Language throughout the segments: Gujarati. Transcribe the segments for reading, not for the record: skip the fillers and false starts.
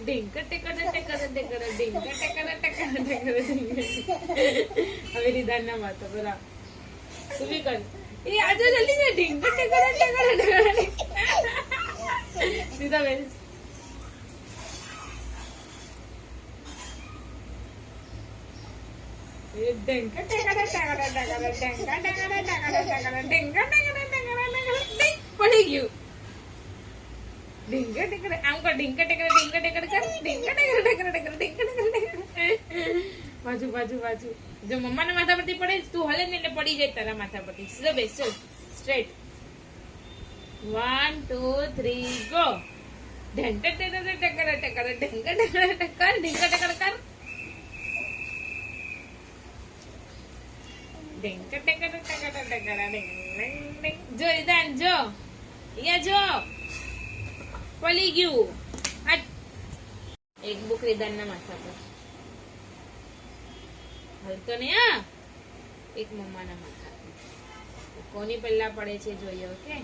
ઢીંક ટેકર ટેકર ટેકર ઢીંક ટેકર ટેકર ટેકર હવે રીદાન ના માથા પર તું બી કર એ આજો જલ્દી से ढिंग टेकर टेकर सीधा बेल ये Dhing taker taker taker Dhing taker taker taker Dhing taker taker पड़ी गયું ढिंग टेकर आम को ढिंग टेकर कर Dhing taker taker Dhing taker बाजू बाजू बाजू जो मम्मा ना माथा परથી પડે તું હલે ને એટલે પડી જાય તારા માથા પરથી સીધો બેસ ચલ સ્ટ્રેટ 1 2 3 ગો ઢંક ટેકર ટેકર ટેકર ઢંક ટેકર ટેકર ઢીંક ટેકર કર ઢીંક ટેકર ટેકર ટેકર ઢીંક જો રીદાન જો અહીંયા જો પડી ગયું હટ એક બુક રીદાનના માથા પર હલતો ને આ એક મમ્માના માથા કોની પહેલા પડે છે જોઈએ ઓકે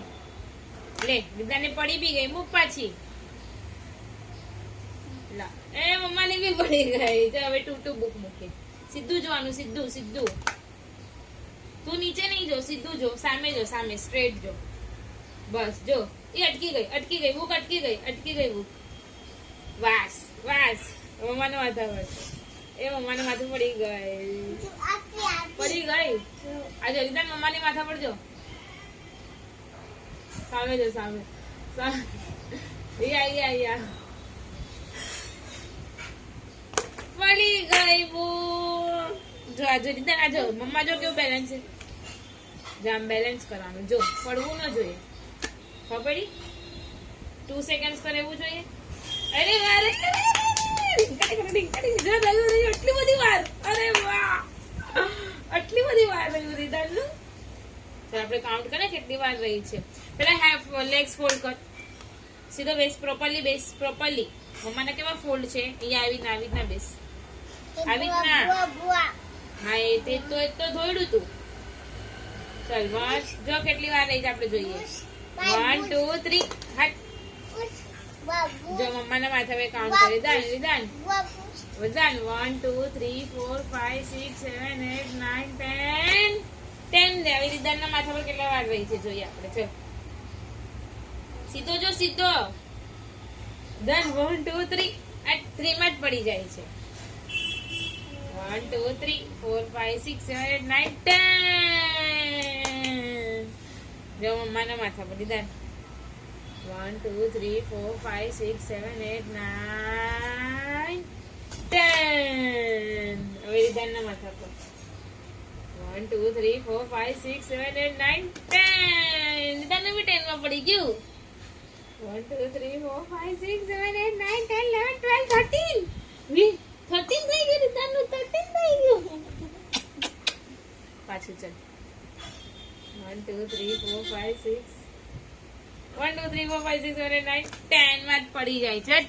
લે રીદાને પડી બી ગઈ મૂક પાછી લા એ મમ્માને બી પડી ગઈ તો હવે ટૂટુ બુક મૂકે સીધું જોવાનું સીધું સીધું તું નીચે નહીં જો સીધું જો સામે સ્ટ્રેટ જો બસ જો એ અટકી ગઈ બુક અટકી ગઈ બુક વાસ વાસ મમ્માનો માથા પર એ મમ્માને માથું પડી ગઈ આજે રીદાન મમ્માની માથા પર જો સામે જો સામે યા પડી ગઈ બુ જો આજે રીદાન આજો મમ્મા જો કેવું બેલેન્સ છે જામ બેલેન્સ કરવાનું જો પડવું ન જોઈએ ખબર પડી 2 સેકન્ડ્સ પર એવું જોઈએ અરે વારે આટલી બધી વાર અરે વાહ આટલી બધી વાર રહ્યું રીદાનનું આપણે કાઉન્ટ કરીએ કેટલી વાર રહી છે પેલા હેફ લેગ્સ ફોલ્ડ કર સીધો બેસ પ્રોપરલી મમ્માના કેવા ફોલ્ડ છે અહીંયા આવી રીતના બેસ આવી રીતના હા એ તો ધોયડું તું ચાલ બસ જો કેટલી વાર રહી છે આપણે જોઈએ 1 2 3 હટ જો મમ્માના માથા पे કાઉન્ટ કરી રીદાન 1 2 3 4 5 6 7 8 9 10 આવી રીદાનના માથા પર કેટલા વાર રહી છે જોઈએ આપણે ચલ સીધો ધન 1 2 3 આ 3 માં જ પડી જાય છે 1 2 3 4 5 6 7 8 9 10 જો મમ્માના માથા પર રીદાન 1 2 3 4 5 6 7 8 9 10 હવે રીદાનના માથા પર 1 2 3 4 5 6 7 8 9 10 રીદાનને બી 10 માં પડી ગયું 1 2 3 4 5 6 7 8 9 10 11 12 13 13 થઈ ગયું રીદાનનું 13 થઈ ગયું પાછું ચલ 1 2 3 4 5 6 1 2 3 4 5 6 7 8 9 10 માં જ પડી જાય છે